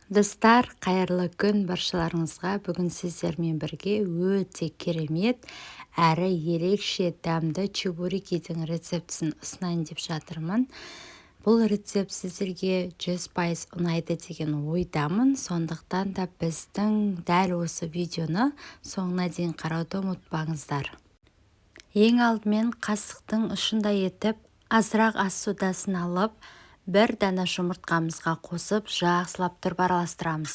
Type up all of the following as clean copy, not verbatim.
Достар, қайырлы күн баршаларыңызға. Бүгін сіздермен бірге өте керемет әрі ерекше дәмді чебурекидің рецептісін ұсынайын деп жатырмын. Бұл рецепт сіздерге 100% ұнайды деген ойдамын. Сондықтан да біздің дәл осы видеоны соңына дейін қарауды ұмытпаңыздар. Ең алдымен қасықтың ұшындай етіп азырақ ас содасын алып, бір дана жұмыртқамызға қосып жақсылап тұрып араластырамыз.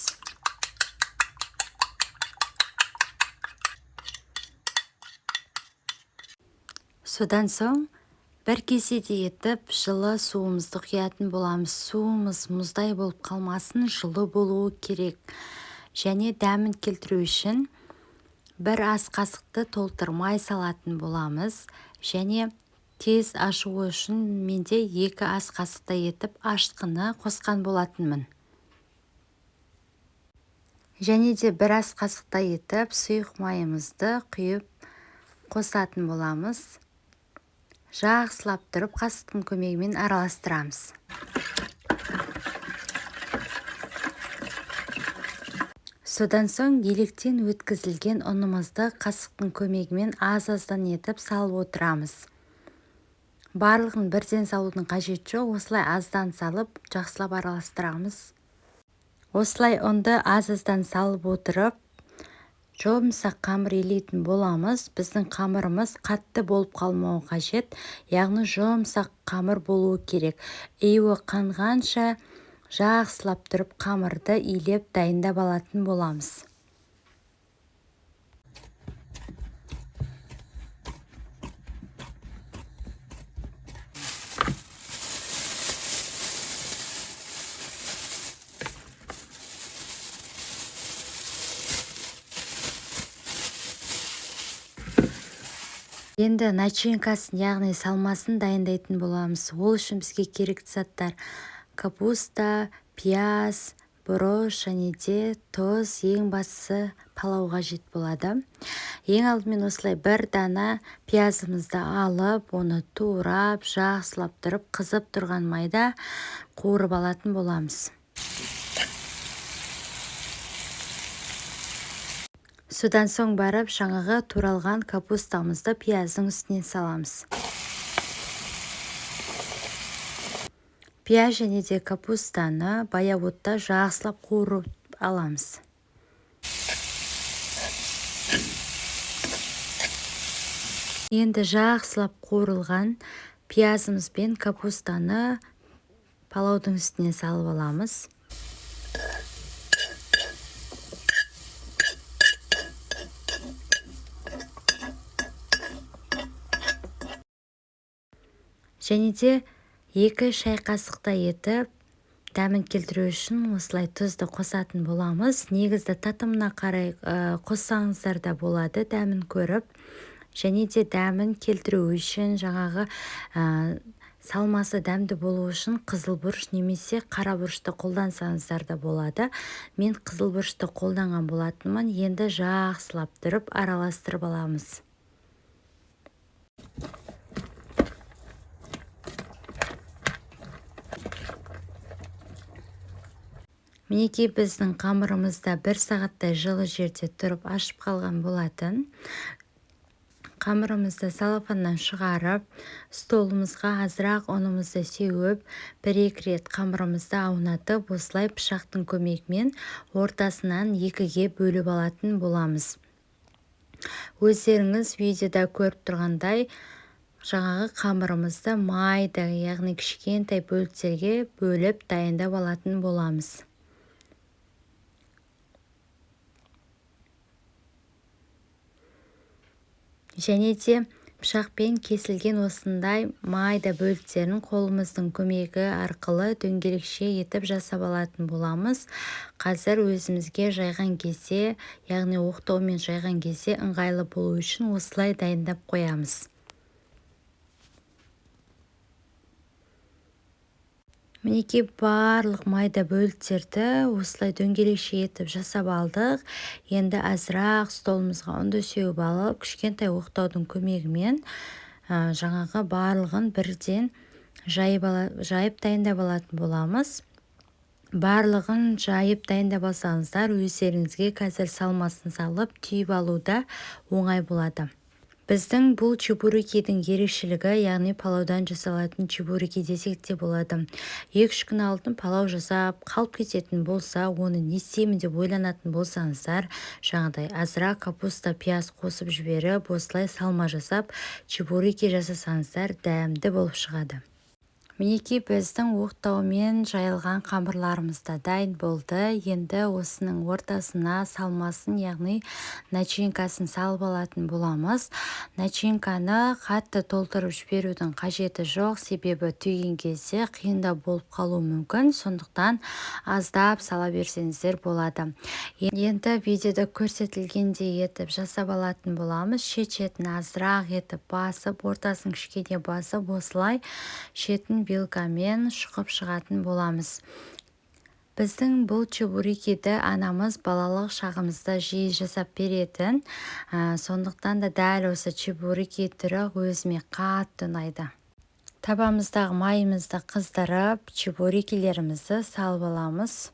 Содан соң бір кеседе етіп жылы суымызды құятын боламыз. Суымыз мұздай болып қалмасын, жылы болуы керек. Және дәмін келтіру үшін бір ас қасықты толтырмай салатын боламыз. Және тез ашуы үшін менде 2 ас қасықтай етіп ашытқыны қосқан болатынмын. Және де 1 ас қасықтай етіп сұйық майымызды құйып қосатын боламыз. Жақсылап тұрып қасықтың көмегімен араластырамыз. Содан соң електен өткізілген ұнымызды қасықтың көмегімен аз-аздан етіп салып отырамыз. Барлығын бірден салудың қажеті жоқ, осылай аздан салып жақсылап араластырамыз. Осылай ұнды аз-аздан салып отырып, жұмсақ қамыр илейтін боламыз. Біздің қамырымыз қатты болып қалмауы қажет, яғни жұмсақ қамыр болуы керек. Июі қанғанша жақсылап тұрып қамырды илеп дайындап алатын боламыз. Енді начинкасын, яғни салмасын дайындайтын боламыз. Ол үшін бізге керекті заттар: капуста, пияз, бұрыш және де тұз, ең бастысы палау қажет болады. Ең алдымен осылай бір дана пиязымызды алып, оны турап, жақсылап тұрып, қызып тұрған майда қуырып алатын боламыз. Содан соң барып жаңағы туралған капустамызды пияздың үстіне саламыз. Пияз және де капустаны баяу отта жақсылап қуырып аламыз. Енді жақсылап қуырылған пиязымыз бен капустаны палаудың үстіне салып аламыз. Және де 2 шай қасықтай етіп дәмін келтіру үшін осылай тұзды қосатын боламыз. Негізді татымына қарай қоссаңыздар да болады, дәмін көріп. Және де дәмін келтіру үшін жаңағы салмасы дәмді болу үшін қызыл бұрыш немесе қара бұрышты қолдансаңыздар да болады. Мен қызыл бұрышты қолданған болатынмын. Енді жақсылап тұрып араластырып аламыз. Мінекей біздің қамырымызда 1 сағаттай жылы жерде тұрып ашып қалған болатын. Қамырымызды салафаннан шығарып, столымызға азырақ ұнымызды сеуіп, 1-2 рет қамырымызды аунатып, осылай пышақтың көмегімен ортасынан 2-ге бөліп алатын боламыз. Өздеріңіз видеода көріп тұрғандай, жаңағы қамырымызды майда, яғни кішкентай бөліктерге бөліп дайындап алатын боламыз. Және де пышақпен кесілген осындай майда бөліктерін қолымыздың көмегі арқылы дөңгелекше етіп жасап алатын боламыз. Қазір өзімізге жайған кезде, яғни оқтаумен жайған кезде ыңғайлы болу үшін осылай дайындап қоямыз. Мінекей барлық майда бөліктерді осылай дөңгелекше етіп жасап алдық. Енді азырақ столымызға ұнды сеуіп алып, кішкентай оқтаудың көмегімен жаңағы барлығын бірден жайып дайындап алатын боламыз. Барлығын жайып дайындап алсаңыздар, өздеріңізге қазір салмасын салып түйіп алуда оңай болады. Біздің бұл чебурекидің ерекшелігі, яғни палаудан жасалатын чебуреки десек те болады. 2-3 күн алдын палау жасап, қалып кететін болса, оны не істеймін деп ойланатын болсаңыздар, жаңағыдай азырақ капуста, пияз қосып жіберіп, осылай салма жасап, чебуреки жасасаңыздар дәмді болып шығады. Мінекей біздің оқтаумен жайылған қамырларымыз да дайын болды. Енді осының ортасына салмасын, яғни начинкасын салып алатын боламыз. Начинканы қатты толтырып жіберудің қажеті жоқ, себебі түйген кезде қиындау болып қалуы мүмкін, сондықтан аздап сала берсеңіздер болады. Енді видеода көрсетілгендей етіп жасап алатын боламыз. Шет-шетін азырақ етіп басып, ортасын кішкене басып, осылай шетін вилкамен шұқып шығатын боламыз. Біздің бұл чебурекиді анамыз балалық шағымызда жиі жасап беретін, сондықтан да дәл осы чебуреки түрі өзіме қатты ұнайды. Табамыздағы майымызды қыздырып, чебурекилерімізді салып аламыз.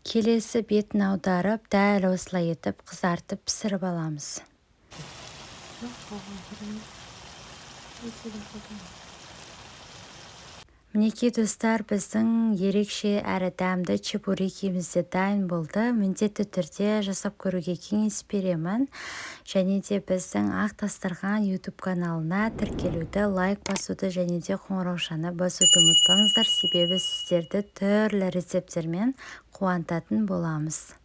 Келесі бетін аударып, дәл осылай етіп қызартып пісіріп аламыз. Мінекей достар, біздің ерекше әрі дәмді чебурекиміз де дайын болды. Міндетті түрде жасап көруге кеңес беремін. Және де біздің Ақ Дастархан YouTube каналына тіркелуді, лайк басуды және де қоңыраушаны басуды ұмытпаңыздар, себебі сіздерді түрлі рецепттермен қуантатын боламыз.